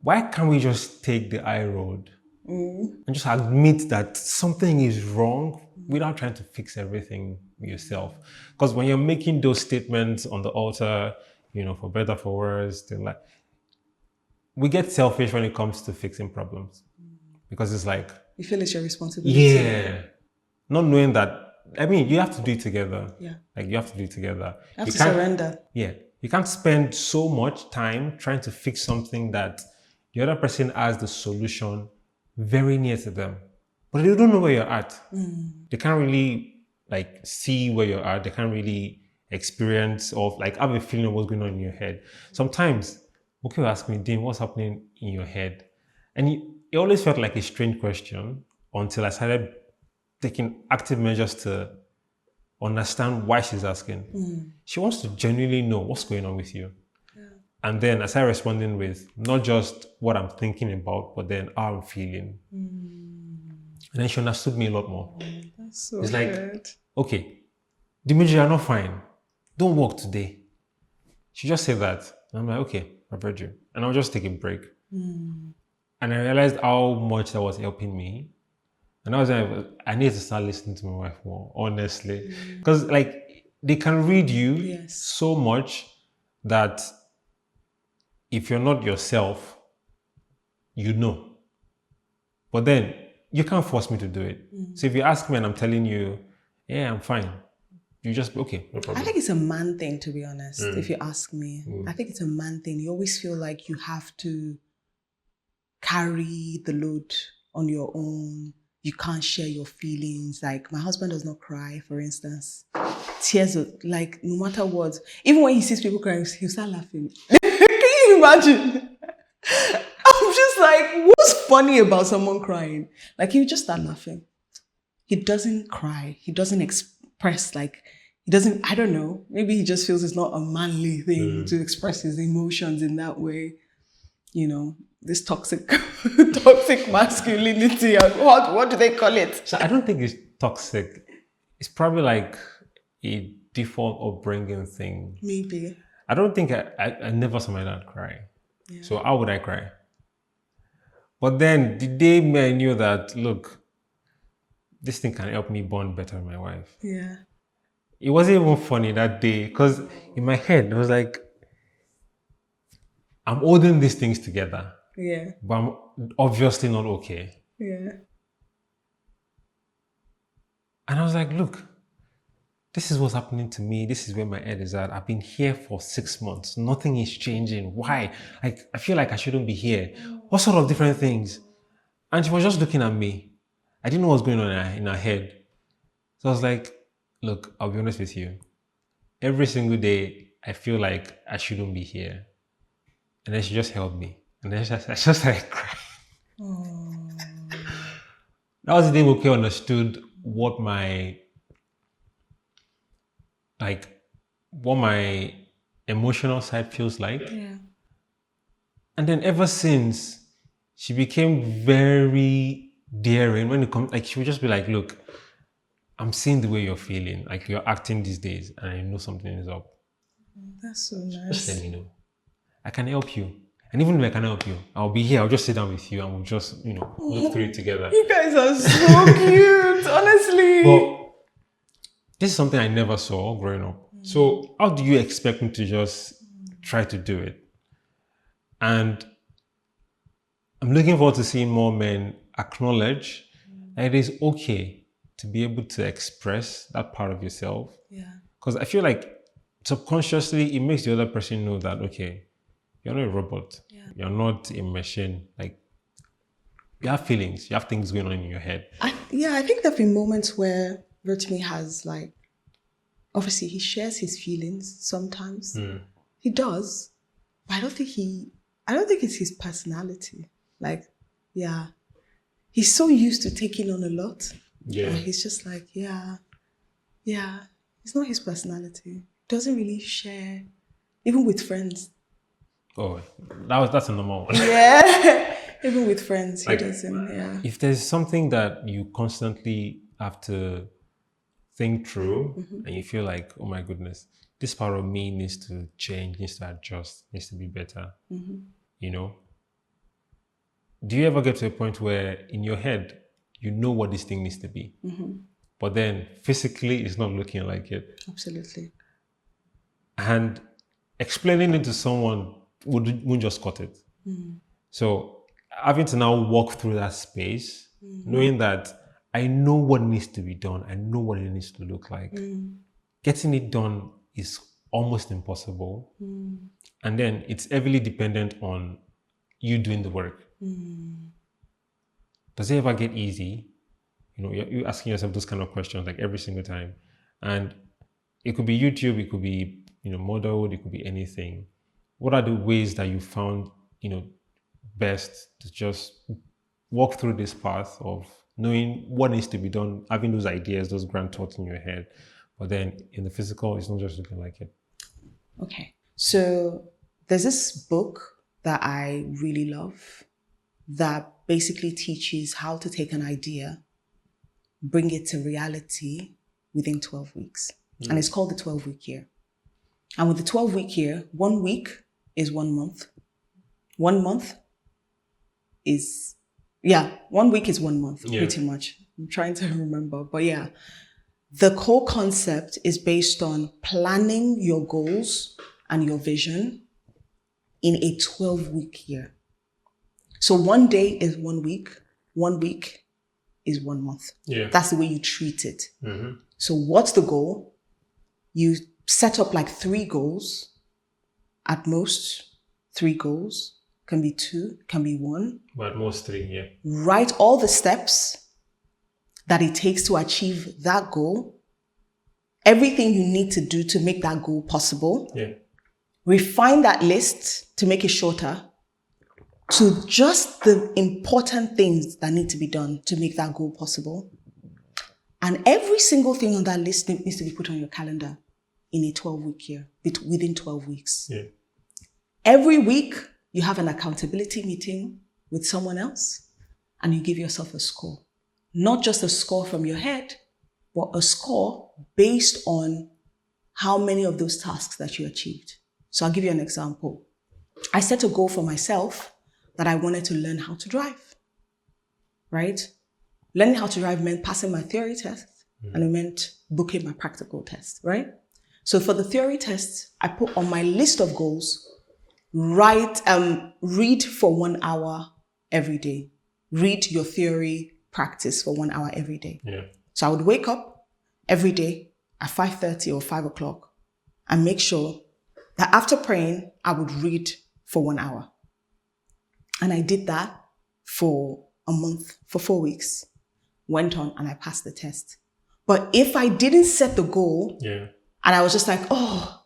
why can't we just take the high road and just admit that something is wrong without trying to fix everything yourself? Because when you're making those statements on the altar, for better, for worse, they're like, we get selfish when it comes to fixing problems because it's like, You feel it's your responsibility. yeah, not knowing that. I mean, you have to do it together. Yeah. Like you have to do it together. You have You to can't- surrender. Yeah, you can't spend so much time trying to fix something that the other person has the solution very near to them, but they don't know where you're at. They can't really like see where you're at. They can't really experience or like have a feeling of what's going on in your head. Sometimes, okay, will ask me, Dean, what's happening in your head? And it always felt like a strange question until I started taking active measures to understand why she's asking. She wants to genuinely know what's going on with you. And then I started responding with not just what I'm thinking about, but then how I'm feeling. And then she understood me a lot more. That's so It's like, good. okay, Dimitri, you're not fine. Don't work today. She just said that. And I'm like, okay, I've heard you. And I'll just take a break. And I realized how much that was helping me. And I was like, I need to start listening to my wife more, honestly. Because like they can read you Yes. so much that if you're not yourself, you know. But then you can't force me to do it. So if you ask me and I'm telling you, yeah, I'm fine, you just, okay, no I problem. think it's a man thing, to be honest, if you ask me. I think it's a man thing. You always feel like you have to carry the load on your own. You can't share your feelings. Like, my husband does not cry, for instance. Tears, like, no matter what. Even when he sees people crying, he'll start laughing. Can you imagine? I'm just like, what's funny about someone crying? Like, he'll just start laughing. He doesn't cry. He doesn't express, like, he doesn't, I don't know. Maybe he just feels it's not a manly thing to express his emotions in that way. This toxic masculinity. What do they call it? So I don't think it's toxic. It's probably like a default upbringing thing. Maybe. I don't think I never saw my dad cry. So how would I cry? But then the day me I knew that, look, this thing can help me bond better with my wife. Yeah. It wasn't even funny that day because in my head, it was like, I'm holding these things together, Yeah. but I'm obviously not okay. Yeah. And I was like, look, this is what's happening to me. This is where my head is at. I've been here for 6 months. Nothing is changing. Why? Like, I feel like I shouldn't be here. What sort of different things? And she was just looking at me. I didn't know what was going on in her head. So I was like, look, I'll be honest with you. Every single day, I feel like I shouldn't be here. And then she just held me. And then I just started crying. That was the day Moke understood what my emotional side feels like. Yeah. And then ever since, she became very daring when it comes, like she would just be like, look, I'm seeing the way you're feeling, like you're acting these days, and I know something is up. That's so Just let nice. me know. I can help you. And even if I can help you, I'll be here, I'll just sit down with you and we'll just, look through it together. You guys are so cute, honestly. But this is something I never saw growing up. So how do you expect me to just try to do it? And I'm looking forward to seeing more men acknowledge that it is okay to be able to express that part of yourself. Yeah. Because I feel like subconsciously it makes the other person know that, okay, you're not a robot. Yeah. You're not a machine. Like, you have feelings. You have things going on in your head. I think there have been moments where Rotimi has, like, obviously he shares his feelings sometimes. He does, but I don't think it's his personality. Like, yeah, he's so used to taking on a lot. Yeah. And he's just like, yeah, it's not his personality. Doesn't really share, even with friends. Oh, that's a normal one. Yeah, even with friends, he Like, doesn't. Yeah, If there's something that you constantly have to think through and you feel like, oh my goodness, this part of me needs to change, needs to adjust, needs to be better, do you ever get to a point where in your head, you know what this thing needs to be, but then physically it's not looking like it? Absolutely. And explaining it to someone won't just cut it. So having to now walk through that space, knowing that I know what needs to be done, I know what it needs to look like. Getting it done is almost impossible. And then it's heavily dependent on you doing the work. Does it ever get easy? You know, you're asking yourself those kind of questions like every single time. And it could be YouTube, it could be, motherhood, it could be anything. What are the ways that you found, best to just walk through this path of knowing what needs to be done, having those ideas, those grand thoughts in your head, but then in the physical, it's not just looking like it? Okay. So there's this book that I really love that basically teaches how to take an idea, bring it to reality within 12 weeks. And it's called the 12-week year. And with the 12-week year, 1 week is 1 month. 1 month is, 1 week is 1 month, pretty much. I'm trying to remember, but yeah. The core concept is based on planning your goals and your vision in a 12-week year. So 1 day is 1 week, 1 week is 1 month. Yeah. That's the way you treat it. So what's the goal? You set up like 3 goals, at most 3 goals, can be 2, can be 1. But most 3, yeah. Write all the steps that it takes to achieve that goal, everything you need to do to make that goal possible. Yeah. Refine that list to make it shorter to just the important things that need to be done to make that goal possible. And every single thing on that list needs to be put on your calendar in a 12-week year, within 12 weeks. Yeah. Every week, you have an accountability meeting with someone else and you give yourself a score. Not just a score from your head, but a score based on how many of those tasks that you achieved. So I'll give you an example. I set a goal for myself that I wanted to learn how to drive, right? Learning how to drive meant passing my theory test and it meant booking my practical test, right? So for the theory test, I put on my list of goals, read for 1 hour every day. Read your theory practice for 1 hour every day. Yeah. So I would wake up every day at 5:30 or 5 o'clock and make sure that after praying, I would read for 1 hour. And I did that for a month, for 4 weeks. Went on and I passed the test. But if I didn't set the goal and I was just like, I'll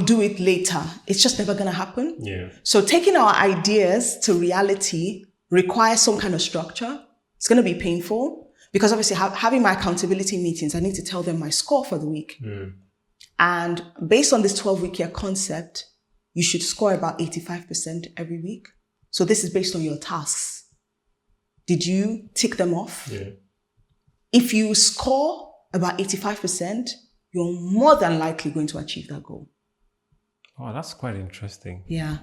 do it later, it's just never going to happen. Yeah. So taking our ideas to reality requires some kind of structure. It's going to be painful because obviously having my accountability meetings, I need to tell them my score for the week. And based on this 12-week year concept, you should score about 85% every week. So this is based on your tasks. Did you tick them off? Yeah. If you score about 85%, you're more than likely going to achieve that goal. Oh, that's quite interesting. Yeah.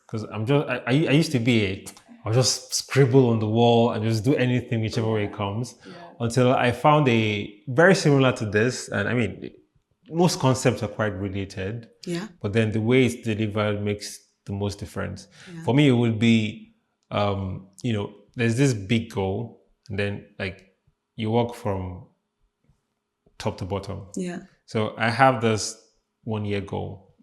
Because I used to I'll just scribble on the wall and just do anything whichever way it comes until I found a very similar to this. And I mean, most concepts are quite related. Yeah. But then the way it's delivered makes the most difference. Yeah. For me, it would be, there's this big goal and then like you walk from top to bottom. Yeah. So I have this 1 year goal.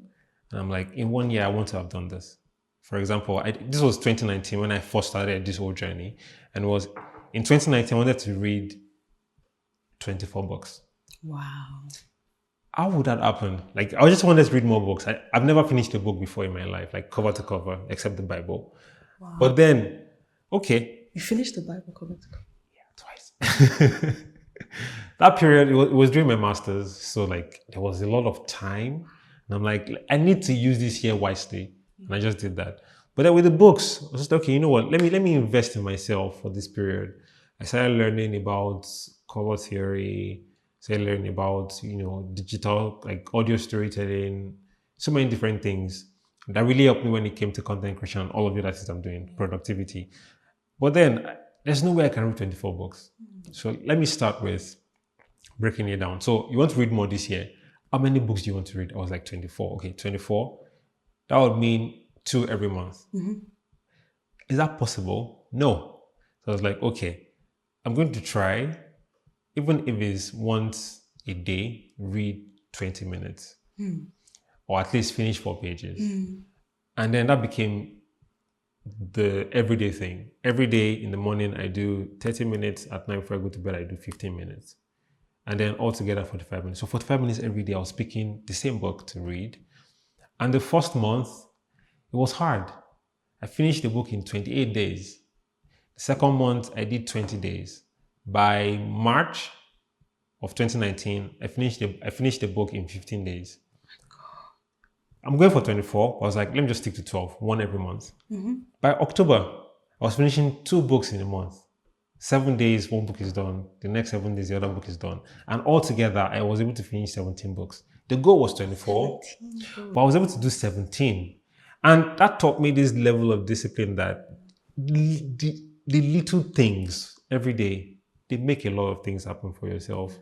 And I'm like, in 1 year, I want to have done this. For example, this was 2019 when I first started this whole journey. And it was in 2019, I wanted to read 24 books. Wow. How would that happen? Like, I just wanted to read more books. I've never finished a book before in my life, like cover to cover, except the Bible. Wow. But then, okay. You finished the Bible cover to cover? Yeah, twice. That period, it was during my master's. So like, there was a lot of time. And I'm like, I need to use this year wisely. And I just did that. But then with the books, I was just, okay, you know what? Let me invest in myself for this period. I started learning about color theory, started learning about, digital, like audio storytelling, so many different things. That really helped me when it came to content creation and all of the other things I'm doing, productivity. But then there's no way I can read 24 books. So let me start with breaking it down. So you want to read more this year. How many books do you want to read? I was like 24. Okay, 24. That would mean 2 every month. Is that possible? No. So I was like, okay, I'm going to try, even if it's once a day, read 20 minutes or at least finish 4 pages. And then that became the everyday thing. Every day in the morning, I do 30 minutes. At night before I go to bed, I do 15 minutes. And then altogether 45 minutes. So 45 minutes every day, I was picking the same book to read. And the first month, it was hard. I finished the book in 28 days. The second month, I did 20 days. By March of 2019, I finished the book in 15 days. I'm going for 24. I was like, let me just stick to 12, one every month. By October, I was finishing 2 books in a month. 7 days, 1 book is done. The next 7 days, the other book is done. And altogether, I was able to finish 17 books. The goal was 24, but I was able to do 17. And that taught me this level of discipline that the little things every day, they make a lot of things happen for yourself.